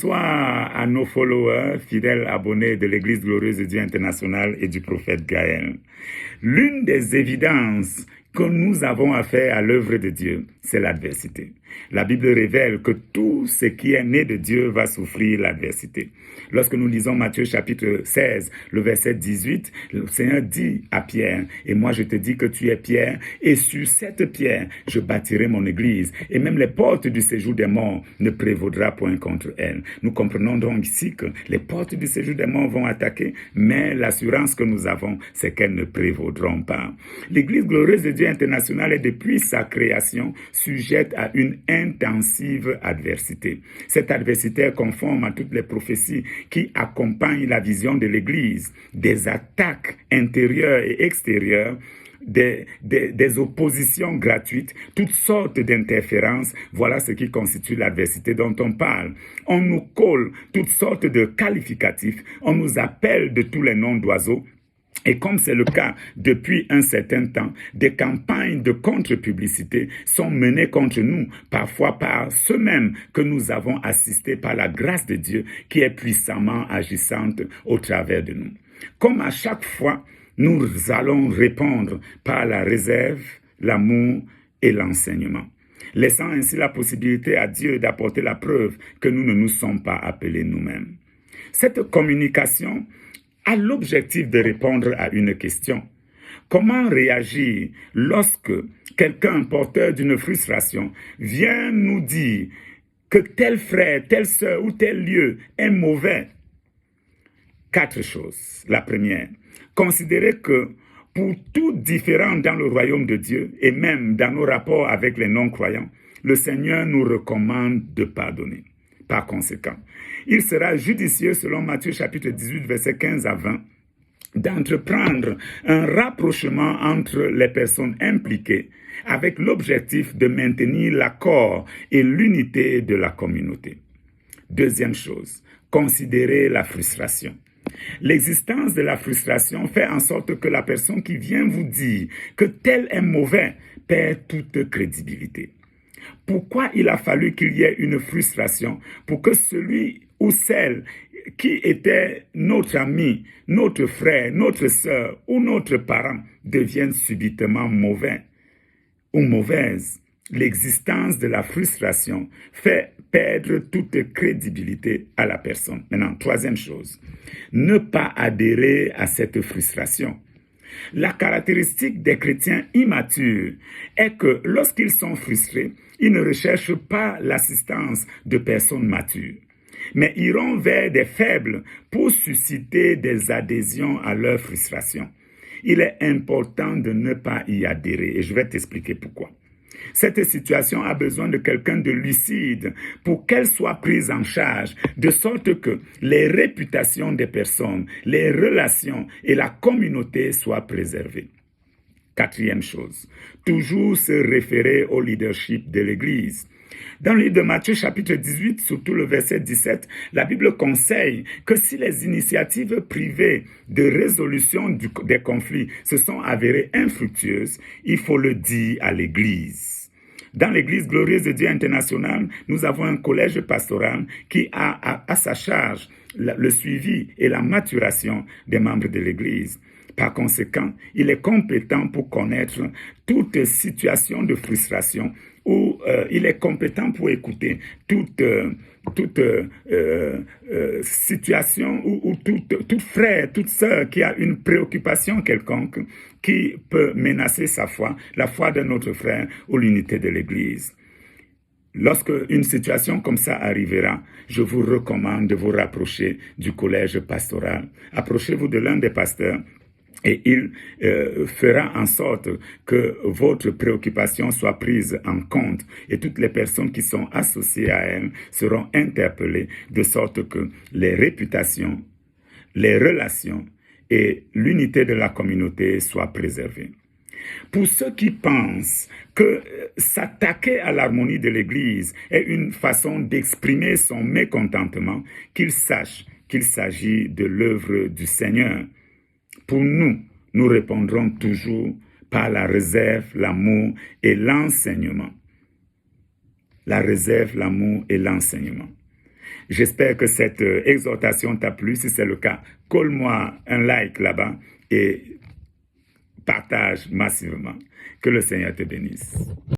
Bonsoir à nos followers, fidèles abonnés de l'Église glorieuse de Dieu internationale et du prophète Gaël. L'une des évidences que nous avons à faire à l'œuvre de Dieu, c'est l'adversité. La Bible révèle que tout ce qui est né de Dieu va souffrir l'adversité. Lorsque nous lisons Matthieu chapitre 16, le verset 18, le Seigneur dit à Pierre, « Et moi je te dis que tu es Pierre, et sur cette pierre je bâtirai mon église, et même les portes du séjour des morts ne prévaudra point contre elle. » Nous comprenons donc ici que les portes du séjour des morts vont attaquer, mais l'assurance que nous avons, c'est qu'elles ne prévaudront pas. L'Église glorieuse de Dieu internationale est depuis sa création sujette à une intensive adversité. Cette adversité est conforme à toutes les prophéties qui accompagnent la vision de l'Église, des attaques intérieures et extérieures, des oppositions gratuites, toutes sortes d'interférences. Voilà ce qui constitue l'adversité dont on parle. On nous colle toutes sortes de qualificatifs, on nous appelle de tous les noms d'oiseaux. Et comme c'est le cas depuis un certain temps, des campagnes de contre-publicité sont menées contre nous, parfois par ceux-mêmes que nous avons assistés par la grâce de Dieu qui est puissamment agissante au travers de nous. Comme à chaque fois, nous allons répondre par la réserve, l'amour et l'enseignement, laissant ainsi la possibilité à Dieu d'apporter la preuve que nous ne nous sommes pas appelés nous-mêmes. Cette communication a l'objectif de répondre à une question. Comment réagir lorsque quelqu'un porteur d'une frustration vient nous dire que tel frère, telle sœur ou tel lieu est mauvais? 4 choses. La première, considérer que pour tout différent dans le royaume de Dieu et même dans nos rapports avec les non-croyants, le Seigneur nous recommande de pardonner. Par conséquent, il sera judicieux, selon Matthieu chapitre 18, versets 15 à 20, d'entreprendre un rapprochement entre les personnes impliquées avec l'objectif de maintenir l'accord et l'unité de la communauté. Deuxième chose, considérer la frustration. L'existence de la frustration fait en sorte que la personne qui vient vous dire que tel est mauvais perd toute crédibilité. Pourquoi il a fallu qu'il y ait une frustration pour que celui ou celle qui était notre ami, notre frère, notre sœur ou notre parent devienne subitement mauvais ou mauvaise? L'existence de la frustration fait perdre toute crédibilité à la personne. Maintenant, troisième chose, ne pas adhérer à cette frustration. La caractéristique des chrétiens immatures est que lorsqu'ils sont frustrés, ils ne recherchent pas l'assistance de personnes matures, mais iront vers des faibles pour susciter des adhésions à leur frustration. Il est important de ne pas y adhérer et je vais t'expliquer pourquoi. Cette situation a besoin de quelqu'un de lucide pour qu'elle soit prise en charge, de sorte que les réputations des personnes, les relations et la communauté soient préservées. Quatrième chose, toujours se référer au leadership de l'Église. Dans le livre de Matthieu chapitre 18, surtout le verset 17, la Bible conseille que si les initiatives privées de résolution des conflits se sont avérées infructueuses, il faut le dire à l'Église. Dans l'Église glorieuse de Dieu internationale, nous avons un collège pastoral qui a à sa charge le suivi et la maturation des membres de l'Église. Par conséquent, il est compétent pour connaître toute situation de frustration ou il est compétent pour écouter toute situation ou toute frère, toute sœur qui a une préoccupation quelconque qui peut menacer sa foi, la foi de notre frère ou l'unité de l'Église. Lorsque une situation comme ça arrivera, je vous recommande de vous rapprocher du collège pastoral. Approchez-vous de l'un des pasteurs et il fera en sorte que votre préoccupation soit prise en compte et toutes les personnes qui sont associées à elle seront interpellées de sorte que les réputations, les relations et l'unité de la communauté soient préservées. Pour ceux qui pensent que s'attaquer à l'harmonie de l'Église est une façon d'exprimer son mécontentement, qu'ils sachent qu'il s'agit de l'œuvre du Seigneur. Pour nous, nous répondrons toujours par la réserve, l'amour et l'enseignement. La réserve, l'amour et l'enseignement. J'espère que cette exhortation t'a plu. Si c'est le cas, colle-moi un like là-bas et partage massivement. Que le Seigneur te bénisse.